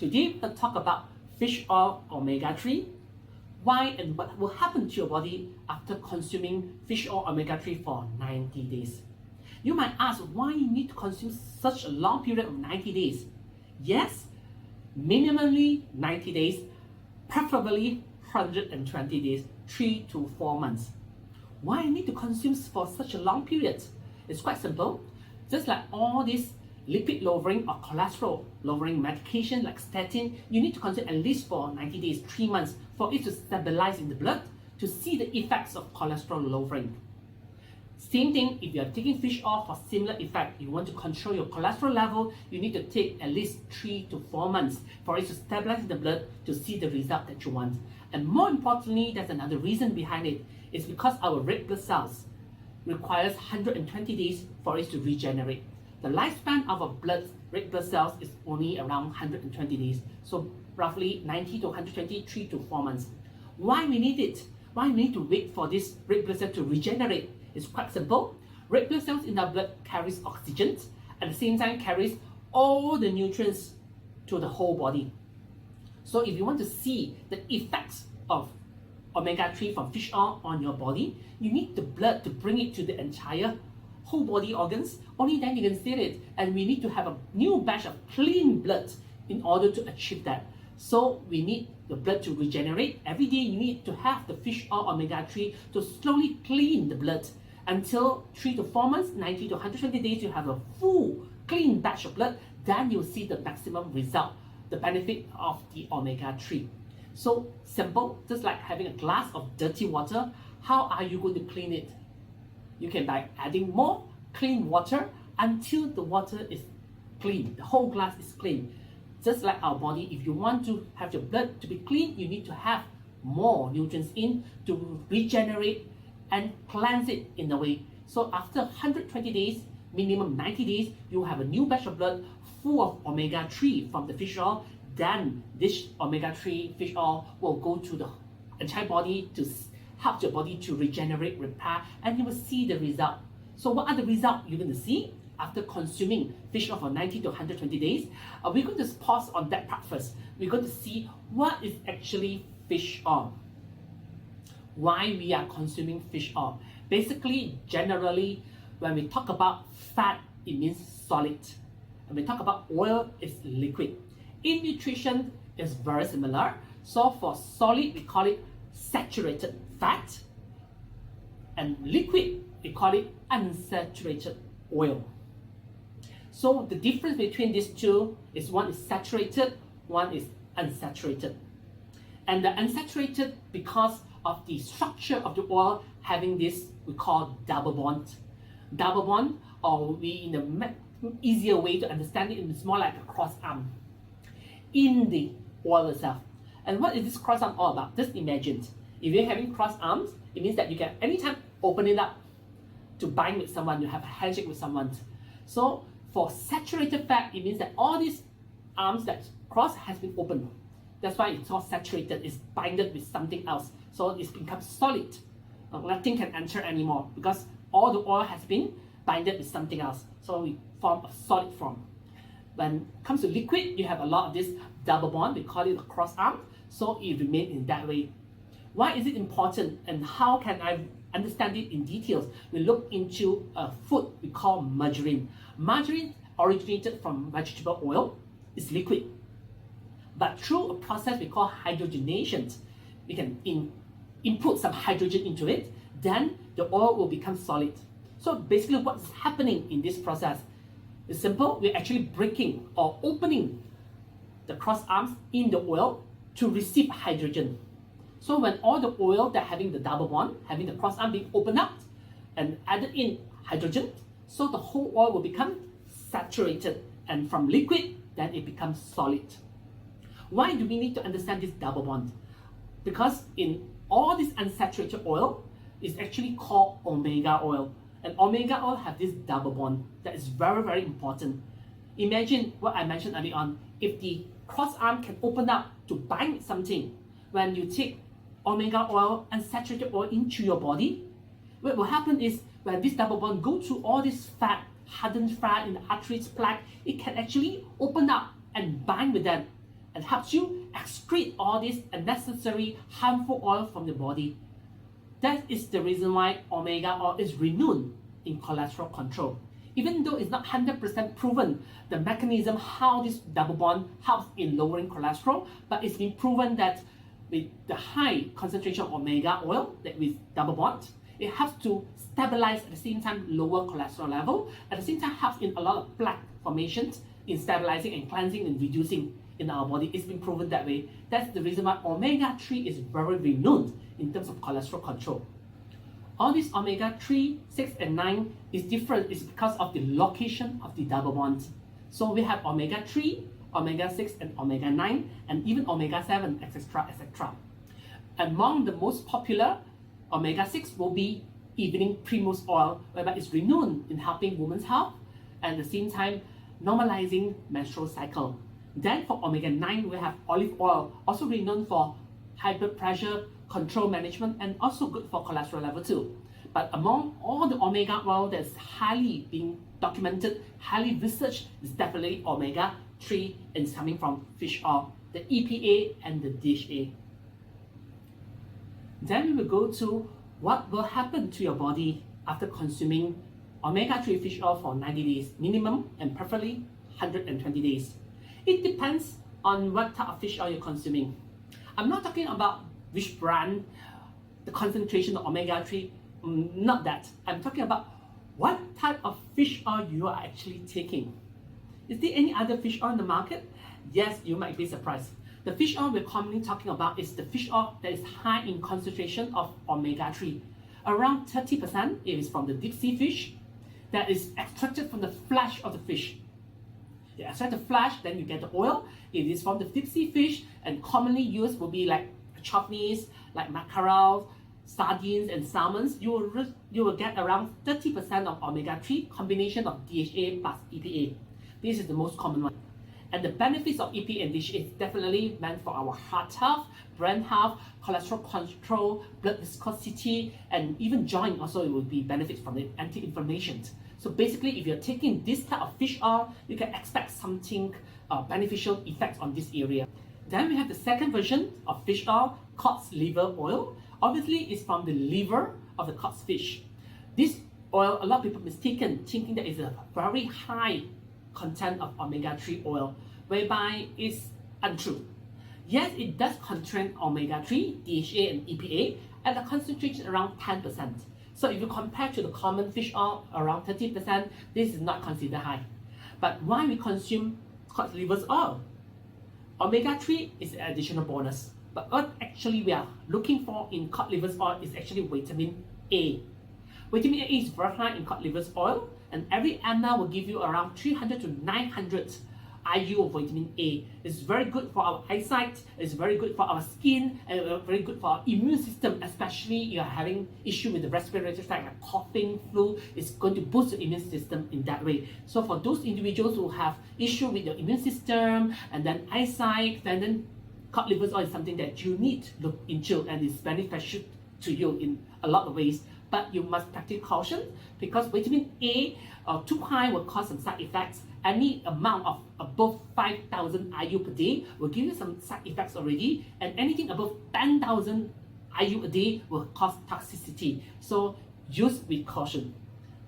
Today we'll talk about fish oil omega-3, why and what will happen to your body after consuming fish oil omega-3 for 90 days. You might ask why you need to consume such a long period of 90 days. Yes, minimally 90 days, preferably 120 days, 3 to 4 months. Why you need to consume for such a long period? It's quite simple. Just like all these lipid lowering or cholesterol lowering medication like statin, you need to consume at least for 90 days, 3 months for it to stabilize in the blood to see the effects of cholesterol lowering. Same thing, if you are taking fish oil for similar effect, you want to control your cholesterol level, you need to take at least 3 to 4 months for it to stabilize in the blood to see the result that you want. And more importantly, there's another reason behind it. It's because our red blood cells requires 120 days for it to regenerate. The lifespan of our red blood cells is only around 120 days. So roughly 90 to 120, 3 to 4 months. Why we need it? Why we need to wait for this red blood cell to regenerate? It's quite simple. Red blood cells in our blood carries oxygen, at the same time carries all the nutrients to the whole body. So if you want to see the effects of omega-3 from fish oil on your body, you need the blood to bring it to the entire whole body organs. Only then you can see it. And we need to have a new batch of clean blood in order to achieve that. So we need the blood to regenerate. Every day you need to have the fish oil omega-3 to slowly clean the blood until 3 to 4 months, 90 to 120 days, you have a full clean batch of blood. Then you'll see the maximum result, the benefit of the omega-3. So simple, just like having a glass of dirty water. How are you going to clean it? You can by adding more clean water until the water is clean, the whole glass is clean. Just like our body, if you want to have your blood to be clean, you need to have more nutrients in to regenerate and cleanse it in a way. So after 120 days, minimum 90 days, you have a new batch of blood full of omega-3 from the fish oil. Then this omega-3 fish oil will go to the entire body to help your body to regenerate, repair, and you will see the result. So what are the results you're going to see after consuming fish oil for 90 to 120 days? We're going to pause on that part first. We're going to see what is actually fish oil. Why we are consuming fish oil. Basically, generally, when we talk about fat, it means solid. When we talk about oil, it's liquid. In nutrition, it's very similar. So for solid, we call it saturated fat. And liquid, we call it unsaturated oil. So the difference between these two is one is saturated, one is unsaturated. And the unsaturated, because of the structure of the oil having this, we call double bond. Double bond, or we in a easier way to understand it, it's more like a cross arm in the oil itself. And what is this cross arm all about? Just imagine, if you're having cross arms, it means that you can anytime open it up to bind with someone, you have a handshake with someone. So for saturated fat, it means that all these arms that cross has been opened. That's why it's called saturated. It's binded with something else. So it's become solid. Nothing can enter anymore because all the oil has been binded with something else. So we form a solid form. When it comes to liquid, you have a lot of this double bond. We call it a cross arm. So it remains in that way. Why is it important and how can I understand it in details? We look into a food we call margarine. Margarine originated from vegetable oil. It's liquid. But through a process we call hydrogenation, we can input some hydrogen into it, then the oil will become solid. So basically what's happening in this process is simple. We're actually breaking or opening the cross arms in the oil to receive hydrogen. So when all the oil that having the double bond, having the cross arm being opened up and added in hydrogen, so the whole oil will become saturated, and from liquid, then it becomes solid. Why do we need to understand this double bond? Because in all this unsaturated oil is actually called omega oil. And omega oil have this double bond that is very, very important. Imagine what I mentioned earlier on. If the cross arm can open up to bind something, when you take omega oil and saturated oil into your body, what will happen is when this double bond goes through all this fat, hardened fat in the arteries, plaque, it can actually open up and bind with them. and helps you excrete all this unnecessary harmful oil from the body. That is the reason why omega oil is renowned in cholesterol control. Even though it's not 100% proven the mechanism how this double bond helps in lowering cholesterol, but it's been proven that with the high concentration of omega oil, that with double bond, it helps to stabilize at the same time lower cholesterol level, at the same time helps in a lot of plaque formations in stabilizing and cleansing and reducing in our body. It's been proven that way. That's the reason why omega-3 is very renowned in terms of cholesterol control. All these omega-3, 6 and 9 is different. It's because of the location of the double bond. So we have omega-3, omega-6 and omega-9 and even omega-7, etc, etc. Among the most popular, omega-6 will be evening primrose oil, whereby it's renowned in helping women's health and at the same time normalizing menstrual cycle. Then for omega-9 we have olive oil, also renowned for high blood pressure control management and also good for cholesterol level too. But among all the omega oil that's highly being documented, highly researched, is definitely omega-3 and it's coming from fish oil, the EPA and the DHA. Then we will go to what will happen to your body after consuming omega-3 fish oil for 90 days minimum and preferably 120 days. It depends on what type of fish oil you're consuming. I'm not talking about which brand, the concentration of omega-3, not that. I'm talking about what type of fish oil you are actually taking. Is there any other fish oil in the market? Yes, you might be surprised. The fish oil we're commonly talking about is the fish oil that is high in concentration of omega-3. Around 30% it is from the deep sea fish that is extracted from the flesh of the fish. You extract the flesh, then you get the oil. It is from the deep sea fish and commonly used will be like chutneys, like mackerel, sardines and salmons. You will get around 30% of omega-3 combination of DHA plus EPA. This is the most common one. And the benefits of EPA and DHA is definitely meant for our heart health, brain health, cholesterol control, blood viscosity, and even joint also it will be benefits from the anti-inflammation. So basically, if you're taking this type of fish oil, you can expect something beneficial effects on this area. Then we have the second version of fish oil, cod's liver oil. Obviously, it's from the liver of the cod fish. This oil, a lot of people mistaken, thinking that it's a very high content of omega-3 oil, whereby it's untrue. Yes, it does contain omega-3, DHA and EPA at a concentration around 10%. So if you compare to the common fish oil around 30%, this is not considered high. But why we consume cod liver oil? Omega-3 is an additional bonus. But what actually we are looking for in cod liver oil is actually vitamin A. Vitamin A is very high in cod liver oil, and every ml will give you around 300 to 900 IU of vitamin A. It's very good for our eyesight, it's very good for our skin, and very good for our immune system, especially if you're having issue with the respiratory tract like coughing, flu. It's going to boost the immune system in that way. So for those individuals who have issue with your immune system and then eyesight, then cod liver oil is something that you need to look into and is beneficial to you in a lot of ways. But you must practice caution because vitamin A too high will cause some side effects. Any amount of above 5,000 IU per day will give you some side effects already, and anything above 10,000 IU a day will cause toxicity. So use with caution.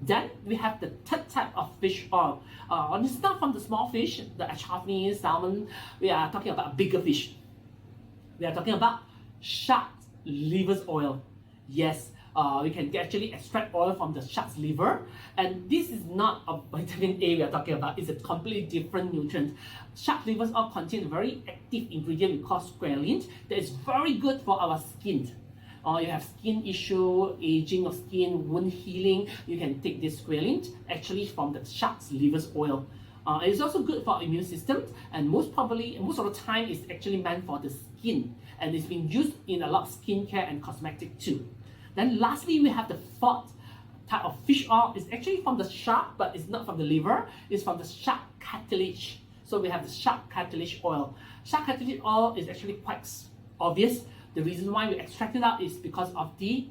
Then we have the third type of fish oil. It's not from the small fish, the chutney, salmon. We are talking about bigger fish. We are talking about shark liver oil. Yes, we can actually extract oil from the shark's liver, and this is not a vitamin A we are talking about. It's a completely different nutrient. Shark liver oil contains a very active ingredient we call squalene that is very good for our skin. You have skin issue, aging of skin, wound healing, you can take this squalene actually from the shark's liver oil. It's also good for our immune system, and most of the time it's actually meant for the skin, and it's been used in a lot of skincare and cosmetic too. Then lastly, we have the fourth type of fish oil. It's actually from the shark, but it's not from the liver. It's from the shark cartilage. So we have the shark cartilage oil. Shark cartilage oil is actually quite obvious. The reason why we extract it out is because of the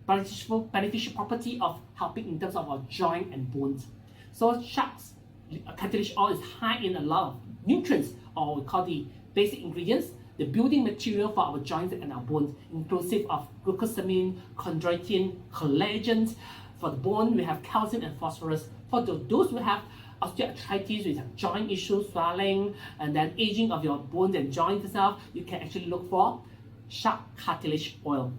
beneficial property of helping in terms of our joint and bones. So shark's cartilage oil is high in a lot of nutrients, or we call the basic ingredients, the building material for our joints and our bones, inclusive of glucosamine, chondroitin, collagen. For the bone, we have calcium and phosphorus. For those who have osteoarthritis, we have joint issues, swelling, and then aging of your bones and joints itself, you can actually look for shark cartilage oil.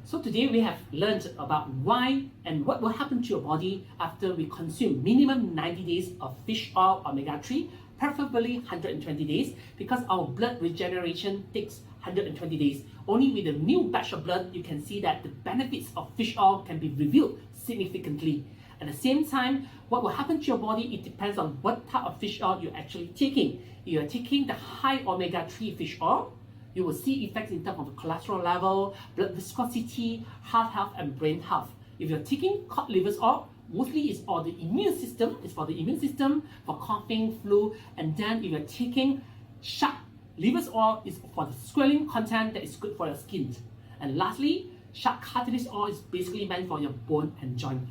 So today we have learned about why and what will happen to your body after we consume minimum 90 days of fish oil omega-3, preferably 120 days, because our blood regeneration takes 120 days. Only with a new batch of blood, you can see that the benefits of fish oil can be revealed significantly. At the same time, what will happen to your body, it depends on what type of fish oil you're actually taking. If you're taking the high omega-3 fish oil, you will see effects in terms of cholesterol level, blood viscosity, heart health, and brain health. If you're taking cod liver oil, mostly it's for the immune system. It's for the immune system, for coughing, flu. And then if you're taking shark liver oil, it's for the squalene content that is good for your skin. And lastly, shark cartilage oil is basically meant for your bone and joint.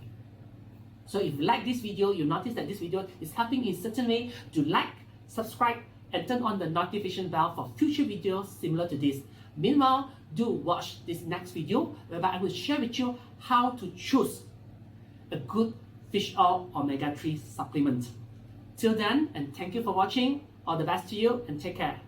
So if you like this video, you notice that this video is helping in a certain way, to like, subscribe, and turn on the notification bell for future videos similar to this. Meanwhile, do watch this next video whereby I will share with you how to choose a good fish oil omega-3 supplement. Till then, and thank you for watching. All the best to you and take care.